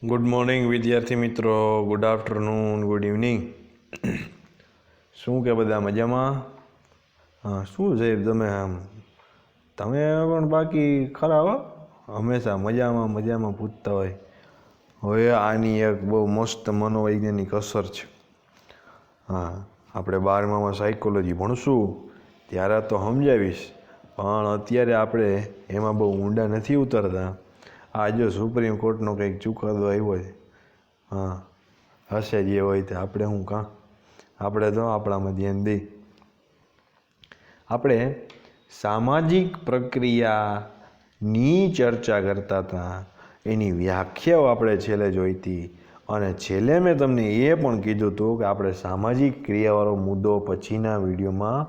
Good morning વિદ્યાર્થી મિત્રો, good afternoon, good evening. શું કે બધા મજામાં? હા, શું છે તમે પણ બાકી ખરા હો, હંમેશા મજામાં પૂછતા હોય. હવે આની એક બહુ મસ્ત મનોવૈજ્ઞાનિક અસર છે. હા, આપણે 12મામાં સાયકોલોજી ભણશું ત્યારે તો સમજાવીશ, પણ અત્યારે આપણે એમાં બહુ ઊંડા નથી ઉતરતા. આ જો સુપ્રીમ કોર્ટનો કંઈક ચુકાદો આવ્યો છે. હા, હશે જે હોય તે આપણે આપણે તો આપણામાં ધ્યાન દઈ. આપણે સામાજિક પ્રક્રિયાની ચર્ચા કરતા હતા, એની વ્યાખ્યાઓ આપણે છેલ્લે જોઈ હતી, અને છેલ્લે મેં તમને એ પણ કીધું હતું કે આપણે સામાજિક ક્રિયાવાળો મુદ્દો પછીના વિડીયોમાં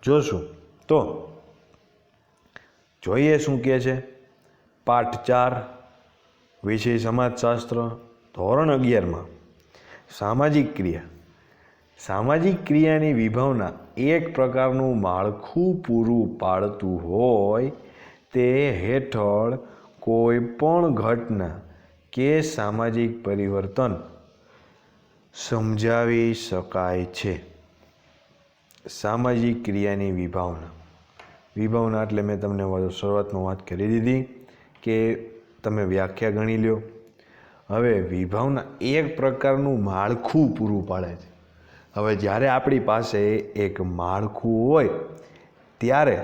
જોશું. તો જોઈએ શું કહે છે. પાઠ 4, વિષય સમાજશાસ્ત્ર, ધોરણ 11માં સામાજિક ક્રિયા. સામાજિક ક્રિયાની વિભાવના એક પ્રકારનું માળખું પૂરું પાડતું હોય તે હેઠળ કોઈ પણ ઘટના કે સામાજિક પરિવર્તન સમજાવી શકાય છે. સામાજિક ક્રિયાની વિભાવના એટલે મેં તમને શરૂઆતમાં વાત કરી દીધી કે તમે વ્યાખ્યા ગણી લ્યો. હવે વિભાવના એક પ્રકારનું માળખું પૂરું પાડે છે. હવે જ્યારે આપણી પાસે એક માળખું હોય ત્યારે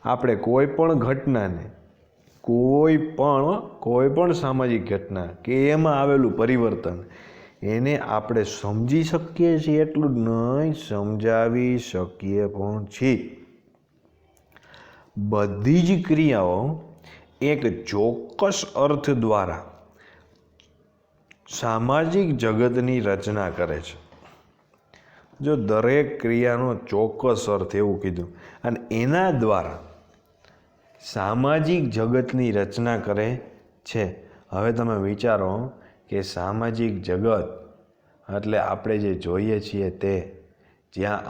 આપણે કોઈ પણ ઘટનાને કોઈ પણ સામાજિક ઘટના કે એમાં આવેલું પરિવર્તન એને આપણે સમજી શકીએ છીએ, એટલું જ નહીં સમજાવી શકીએ પણ છીએ. બધી જ ક્રિયાઓ એક ચોક્કસ અર્થ દ્વારા સામાજિક જગતની રચના કરે છે. જો દરેક ક્રિયાનો ચોક્કસ અર્થ એવું કીધું, અને એના દ્વારા સામાજિક જગતની રચના કરે છે. હવે તમે વિચારો કે સામાજિક જગત એટલે આપણે જે જોઈએ છીએ તે, જ્યાં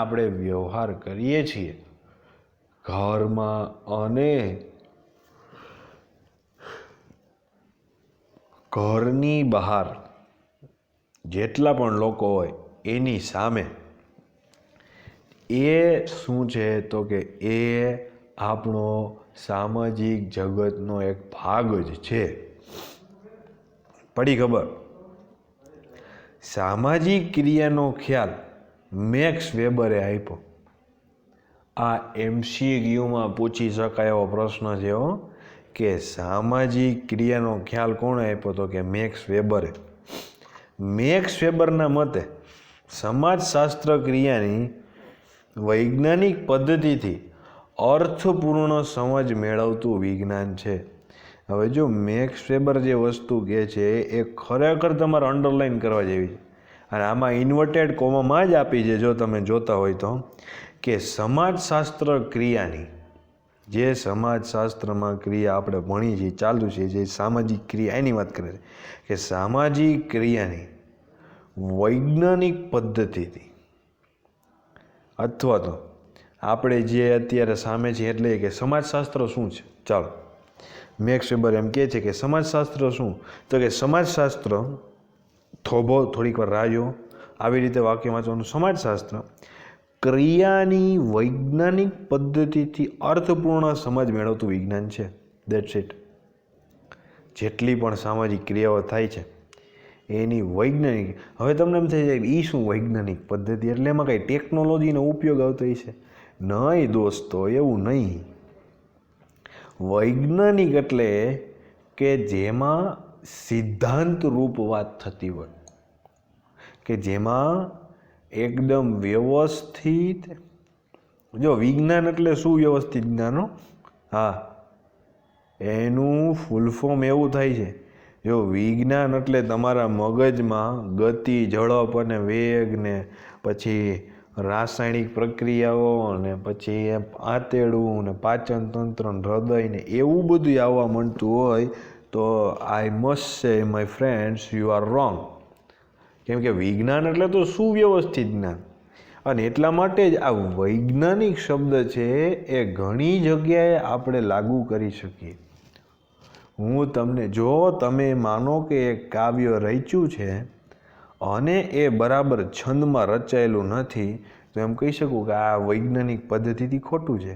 આપણે વ્યવહાર કરીએ છીએ ઘરમાં અને ઘરની બહાર જેટલા પણ લોકો હોય એની સામે, એ શું છે તો કે એ આપણો સામાજિક જગતનો એક ભાગ જ છે. પડી ખબર? સામાજિક ક્રિયાનો ખ્યાલ મેક્સ વેબરે આપ્યો. આ MCQમાં પૂછી શકાય એવો પ્રશ્ન છે કે સામાજિક ક્રિયાનો ખ્યાલ કોણે આપ્યો? તો કે મેક્સ વેબરે. મેક્સ વેબરના મતે સમાજશાસ્ત્ર ક્રિયાની વૈજ્ઞાનિક પદ્ધતિથી અર્થપૂર્ણ સમજ મેળવતું વિજ્ઞાન છે. હવે જો મેક્સ વેબર જે વસ્તુ કહે છે એ ખરેખર તમારે અંડરલાઈન કરવા જેવી છે, અને આમાં ઇન્વર્ટેડ કોમામાં જ આપી છે જો તમે જોતા હોય તો, કે સમાજશાસ્ત્ર ક્રિયાની, જે સમાજશાસ્ત્રમાં ક્રિયા આપણે ભણીએ છીએ ચાલુ છે, જે સામાજિક ક્રિયા એની વાત કરે છે, કે સામાજિક ક્રિયાની વૈજ્ઞાનિક પદ્ધતિથી, અથવા તો આપણે જે અત્યારે સામે છે એટલે કે સમાજશાસ્ત્ર શું છે. ચાલો, મેક્સ વેબર એમ કહે છે કે સમાજશાસ્ત્ર શું? તો કે સમાજશાસ્ત્ર, થોડીક વાર રાહ જુઓ, આવી રીતે વાક્ય વાંચવાનું. સમાજશાસ્ત્ર ક્રિયાની વૈજ્ઞાનિક પદ્ધતિથી અર્થપૂર્ણ સમજ મેળવતું વિજ્ઞાન છે. That's it. જેટલી પણ સામાજિક ક્રિયાઓ થાય છે એની વૈજ્ઞાનિક. હવે તમને એમ થઈ જાય એ શું વૈજ્ઞાનિક પદ્ધતિ, એટલે એમાં કંઈ ટેકનોલોજીનો ઉપયોગ આવતો હશે? નહીં દોસ્તો, એવું નહીં. વૈજ્ઞાનિક એટલે કે જેમાં સિદ્ધાંત રૂપ વાત થતી હોય, કે જેમાં એકદમ વ્યવસ્થિત. જો વિજ્ઞાન એટલે સુવ્યવસ્થિત જ્ઞાન. હા, એનું ફૂલ ફોર્મ એવું થાય છે. જો વિજ્ઞાન એટલે તમારા મગજમાં ગતિ, ઝડપ અને વેગ ને પછી રાસાયણિક પ્રક્રિયાઓ ને પછી આંતરડું ને પાચન તંત્ર, હૃદય ને એવું બધું આવવા માંડતું હોય તો આઈ મસ્ટ સે my friends, you are wrong. કેમ કે વિજ્ઞાન એટલે તો સુવ્યવસ્થિત જ્ઞાન. અને એટલા માટે જ આ વૈજ્ઞાનિક શબ્દ છે એ ઘણી જગ્યાએ આપણે લાગુ કરી શકીએ. હું તમને, જો તમે માનો કે એક કાવ્ય રચ્યું છે અને એ બરાબર છંદમાં રચાયેલું નથી, તો એમ કહી શકું કે આ વૈજ્ઞાનિક પદ્ધતિથી ખોટું છે,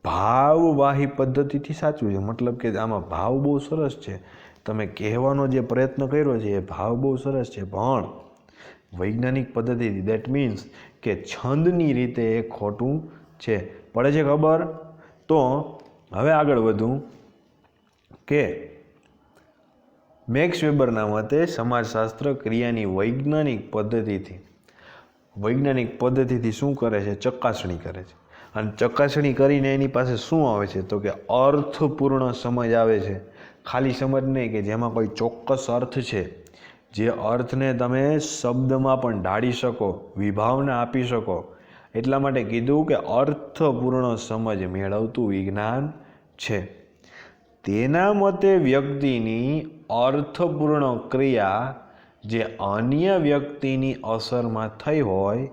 ભાવવાહી પદ્ધતિથી સાચું છે. મતલબ કે આમાં ભાવ બહુ સરસ છે, તમે કહેવાનો જે પ્રયત્ન કર્યો છે એ ભાવ બહુ સરસ છે, પણ વૈજ્ઞાનિક પદ્ધતિથી, દેટ મીન્સ કે છંદની રીતે એ ખોટું છે. પડે છે ખબર? તો હવે આગળ વધું કે મેક્સ વેબરના મતે સમાજશાસ્ત્ર ક્રિયાની વૈજ્ઞાનિક પદ્ધતિથી શું કરે છે? ચકાસણી કરે છે. અને ચકાસણી કરીને એની પાસે શું આવે છે? તો કે અર્થપૂર્ણ સમજ આવે છે. ખાલી સમજ નહીં કે જેમાં કોઈ ચોક્કસ અર્થ છે, જે અર્થને તમે શબ્દમાં પણ ઢાળી શકો, વિભાવના આપી શકો. એટલા માટે કીધું કે અર્થપૂર્ણ સમજ મેળવતું વિજ્ઞાન છે. તેના મતે વ્યક્તિની અર્થપૂર્ણ ક્રિયા જે અન્ય વ્યક્તિની અસરમાં થઈ હોય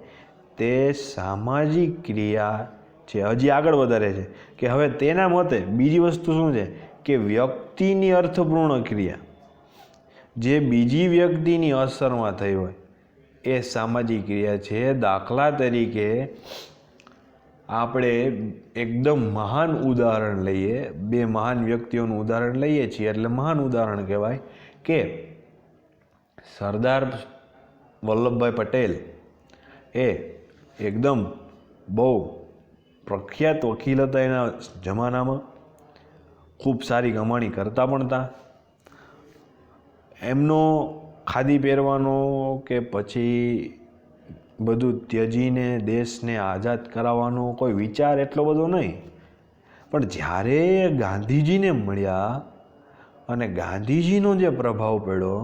તે સામાજિક ક્રિયા છે. હજી આગળ વધારે છે કે હવે તેના મતે બીજી વસ્તુ શું છે કે વ્યક્તિની અર્થપૂર્ણ ક્રિયા જે બીજી વ્યક્તિની અસરમાં થઈ હોય એ સામાજિક ક્રિયા છે. દાખલા તરીકે આપણે એકદમ મહાન ઉદાહરણ લઈએ, બે મહાન વ્યક્તિઓનું ઉદાહરણ લઈએ છીએ એટલે મહાન ઉદાહરણ કહેવાય કે સરદાર વલ્લભભાઈ પટેલ એ એકદમ બહુ પ્રખ્યાત વકીલ હતા, એના જમાનામાં ખૂબ સારી કમાણી કરતા પણ હતા. એમનો ખાદી પહેરવાનો કે પછી બધું ત્યજીને દેશને આઝાદ કરાવવાનો કોઈ વિચાર એટલો બધો નહીં, પણ જ્યારે ગાંધીજીને મળ્યા અને ગાંધીજીનો જે પ્રભાવ પડ્યો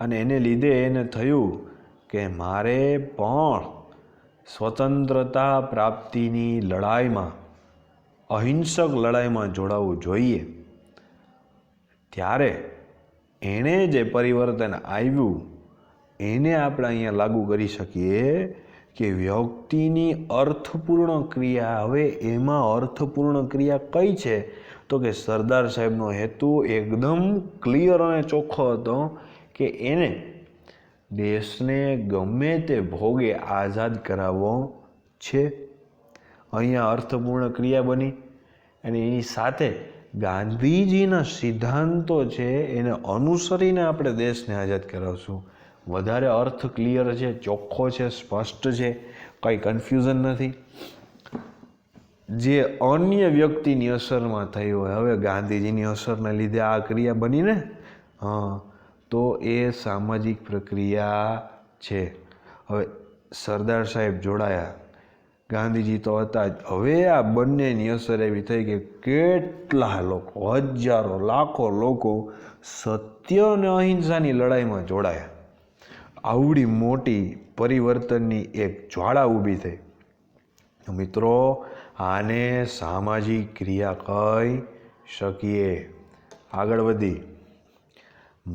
અને એને લીધે એને થયું કે મારે પણ સ્વતંત્રતા પ્રાપ્તિની લડાઈમાં, અહિંસક લડાઈમાં જોડાવવું જોઈએ, ત્યારે એણે જે પરિવર્તન આવ્યું એને આપણે અહીંયા લાગુ કરી શકીએ કે વ્યક્તિની અર્થપૂર્ણ ક્રિયા. હવે એમાં અર્થપૂર્ણ ક્રિયા કઈ છે? તો કે સરદાર સાહેબનો હેતુ એકદમ ક્લિયર અને ચોખ્ખો હતો કે એને દેશને ગમે તે ભોગે આઝાદ કરાવવો છે. અહીંયા અર્થપૂર્ણ ક્રિયા બની અને એની સાથે ગાંધીજીના સિદ્ધાંતો છે એને અનુસરીને આપણે દેશને આઝાદ કરાવશું. વધારે અર્થ ક્લિયર છે, ચોખ્ખો છે, સ્પષ્ટ છે, કંઈ કન્ફ્યુઝન નથી. જે અન્ય વ્યક્તિની અસરમાં થઈ હોય, હવે ગાંધીજીની અસરના લીધે આ ક્રિયા બનીને, તો એ સામાજિક પ્રક્રિયા છે. હવે સરદાર સાહેબ જોડાયા, ગાંધીજી તો હતા જ, હવે આ બંનેની અસર એવી થઈ કે કેટલા લોકો, હજારો લાખો લોકો સત્ય અને અહિંસાની લડાઈમાં જોડાયા. આવડી મોટી પરિવર્તનની એક જ્વાળા ઊભી થઈ. મિત્રો, આને સામાજિક ક્રિયા કહી શકીએ. આગળ વધી,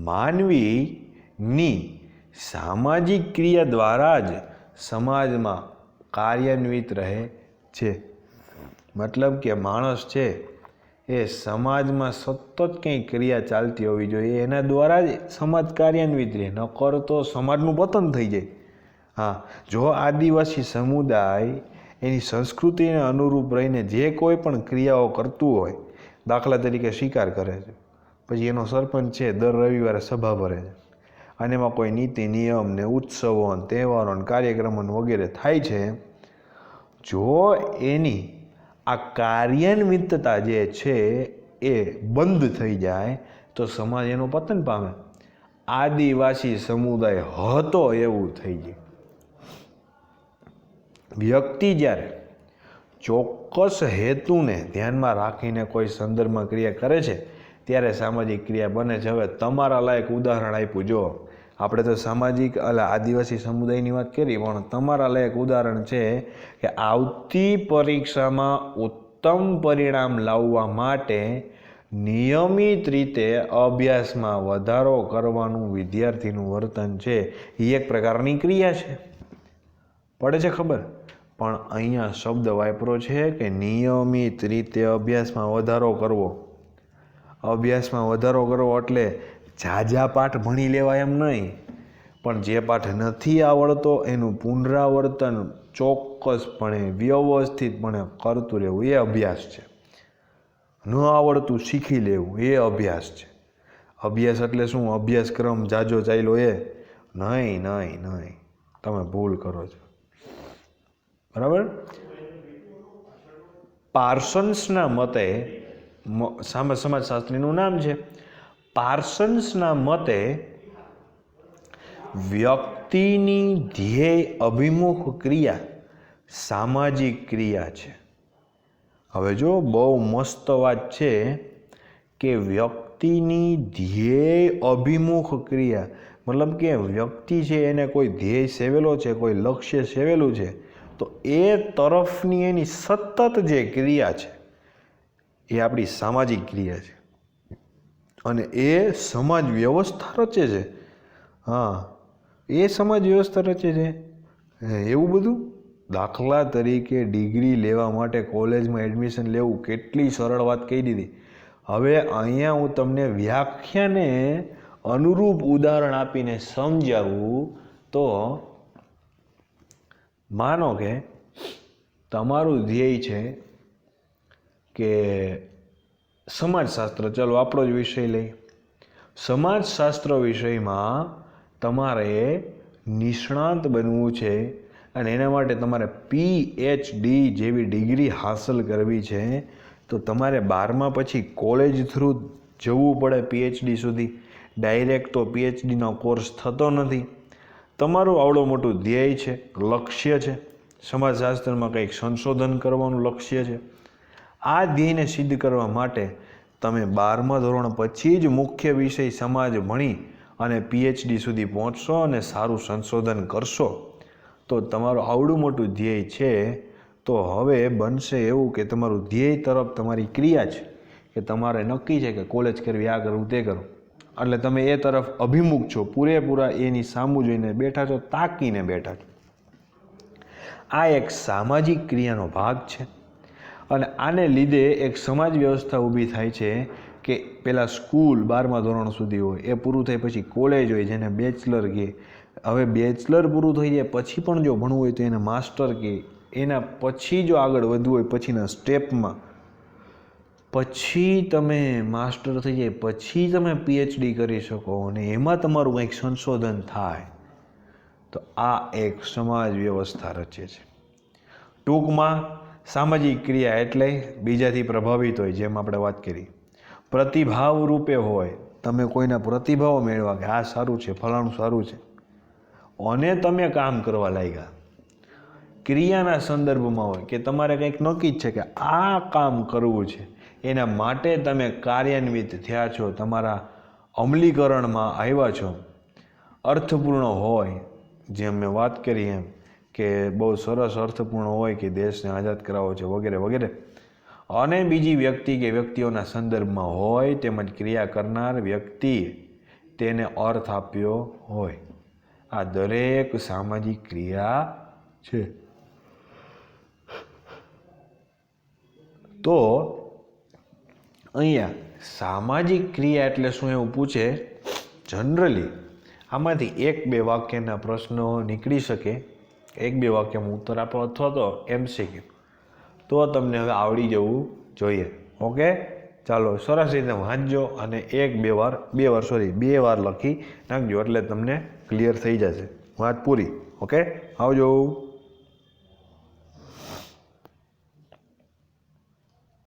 માનવીની સામાજિક ક્રિયા દ્વારા જ સમાજમાં કાર્યાન્વિત રહે છે. મતલબ કે માણસ છે એ સમાજમાં સતત કંઈ ક્રિયા ચાલતી હોવી જોઈએ, એના દ્વારા જ સમાજ કાર્યાન્વિત રહે, નકર તો સમાજનું પતન થઈ જાય. હા, જો આદિવાસી સમુદાય એની સંસ્કૃતિને અનુરૂપ રહીને જે કોઈ પણ ક્રિયાઓ કરતું હોય, દાખલા તરીકે શિકાર કરે છે, પછી એનો સરપંચ છે દર રવિવારે સભા ભરે છે અને એમાં કોઈ નીતિ નિયમ ને ઉત્સવો ને તહેવારો ને કાર્યક્રમો વગેરે થાય છે, જો એની આ કાર્યાન્વિતતા જે છે એ બંધ થઈ જાય તો સમાજ એનું પતન પામે. આદિવાસી સમુદાય હતો એવું થઈ જાય. વ્યક્તિ જ્યારે ચોક્કસ હેતુને ધ્યાનમાં રાખીને કોઈ સંદર્ભમાં ક્રિયા કરે છે ત્યારે સામાજિક ક્રિયા બને છે. હવે તમારા લાયક ઉદાહરણ આપ્યું, જો આપણે તો સામાજિક આદિવાસી સમુદાયની વાત કરી, પણ તમારા લાયક ઉદાહરણ છે કે આવતી પરીક્ષામાં ઉત્તમ પરિણામ લાવવા માટે નિયમિત રીતે અભ્યાસમાં વધારો કરવાનું વિદ્યાર્થીનું વર્તન છે એ એક પ્રકારની ક્રિયા છે. પડે છે ખબર? પણ અહીંયા શબ્દ વાપરો છે કે નિયમિત રીતે અભ્યાસમાં વધારો કરવો. અભ્યાસમાં વધારો કરવો એટલે ઝાઝા પાઠ ભણી લેવા એમ નહીં, પણ જે પાઠ નથી આવડતો એનું પુનરાવર્તન ચોક્કસપણે વ્યવસ્થિતપણે કરતું રહેવું એ અભ્યાસ છે. ન આવડતું શીખી લેવું એ અભ્યાસ છે. અભ્યાસ એટલે શું? અભ્યાસક્રમ જાજો ચાલ્યો એ નહીં, નહીં, નહીં. તમે ભૂલ કરો છો. બરાબર. પાર્સન્સના મતે, સમાજશાસ્ત્રીનું નામ છે, પાર્સન્સના મતે વ્યક્તિની ધ્યેય અભિમુખ ક્રિયા સામાજિક ક્રિયા છે. હવે જો બહુ મસ્ત વાત છે કે વ્યક્તિની ધ્યેય અભિમુખ ક્રિયા, મતલબ કે વ્યક્તિ છે એને કોઈ ધ્યેય સેવેલો છે, કોઈ લક્ષ્ય સેવેલું છે, તો એ તરફની એની સતત જે ક્રિયા છે એ આપણી સામાજિક ક્રિયા છે અને એ સમાજ વ્યવસ્થા રચે છે. હા, એ સમાજ વ્યવસ્થા રચે છે. એવું બધું. દાખલા તરીકે ડિગ્રી લેવા માટે કોલેજમાં એડમિશન લેવું, કેટલી સરળ વાત કહી દીધી. હવે અહીંયા હું તમને વ્યાખ્યાને અનુરૂપ ઉદાહરણ આપીને સમજાવું તો માનો કે તમારું ધ્યેય છે કે સમાજશાસ્ત્ર, ચલો આપણો જ વિષય લઈ. સમાજશાસ્ત્ર વિષયમાં તમારે નિષ્ણાત બનવું છે અને એના માટે તમારે PhD જેવી ડિગ્રી હાંસલ કરવી છે, તો તમારે 12મા પછી કોલેજ થ્રુ જવું પડે PhD સુધી. ડાયરેક્ટ તો PhDનો કોર્સ થતો નથી. તમારું આવડું મોટું ધ્યેય છે, લક્ષ્ય છે, સમાજશાસ્ત્રમાં કંઈક સંશોધન કરવાનું લક્ષ્ય છે. આ ધ્યેયને સિદ્ધ કરવા માટે તમે 12મા ધોરણ પછી જ મુખ્ય વિષય સમાજ ભણી અને PhD સુધી પહોંચશો અને સારું સંશોધન કરશો, તો તમારું આવડું મોટું ધ્યેય છે. તો હવે બનશે એવું કે તમારું ધ્યેય તરફ તમારી ક્રિયા છે કે તમારે નક્કી છે કે કોલેજ કરવી, આ કરવું, તે કરવું, એટલે તમે એ તરફ અભિમુખ છો, પૂરેપૂરા એની સામું જોઈને બેઠા છો, તાકીને બેઠા છો. આ એક સામાજિક ક્રિયાનો ભાગ છે અને આને લીધે એક સમાજ વ્યવસ્થા ઊભી થાય છે કે પહેલાં સ્કૂલ 12મા ધોરણ સુધી હોય, એ પૂરું થાય પછી કોલેજ હોય જેને બેચલર કહે. હવે બેચલર પૂરું થઈ જાય પછી પણ જો ભણવું હોય તો એને માસ્ટર કહે. એના પછી જો આગળ વધવું હોય પછીના સ્ટેપમાં, પછી તમે માસ્ટર થઈ જાય પછી તમે PhD કરી શકો અને એમાં તમારું કંઈક સંશોધન થાય. તો આ એક સમાજ વ્યવસ્થા રચે છે. ટૂંકમાં સામાજિક ક્રિયા એટલે બીજાથી પ્રભાવિત હોય, જેમ આપણે વાત કરી. પ્રતિભાવ રૂપે હોય, તમે કોઈના પ્રતિભાવ મેળવા કે આ સારું છે, ફલાણું સારું છે, અને તમે કામ કરવા લાગ્યા. ક્રિયાના સંદર્ભમાં હોય કે તમારે કંઈક નક્કી જ છે કે આ કામ કરવું છે, એના માટે તમે કાર્યાન્વિત થયા છો, તમારા અમલીકરણમાં આવ્યા છો. અર્થપૂર્ણ હોય, જેમ મેં વાત કરી એમ કે બહુ સરસ અર્થપૂર્ણ હોય કે દેશને આઝાદ કરાવવો છે વગેરે વગેરે, અને બીજી વ્યક્તિ કે વ્યક્તિઓના સંદર્ભમાં હોય, તેમજ ક્રિયા કરનાર વ્યક્તિએ તેને અર્થ આપ્યો હોય. આ દરેક સામાજિક ક્રિયા છે. તો અહીંયા સામાજિક ક્રિયા એટલે શું એવું પૂછે જનરલી. આમાંથી 1-2 વાક્યના પ્રશ્નો નીકળી શકે, 1-2 વાક્યમાં ઉત્તર આપો અથવા તો MCQ, તો તમને હવે આવડી જવું જોઈએ. ઓકે, ચાલો સરસ રીતે વાંચજો અને 2 વાર લખી નાખજો એટલે તમને ક્લિયર થઈ જશે. વાત પૂરી. ઓકે, આવજો.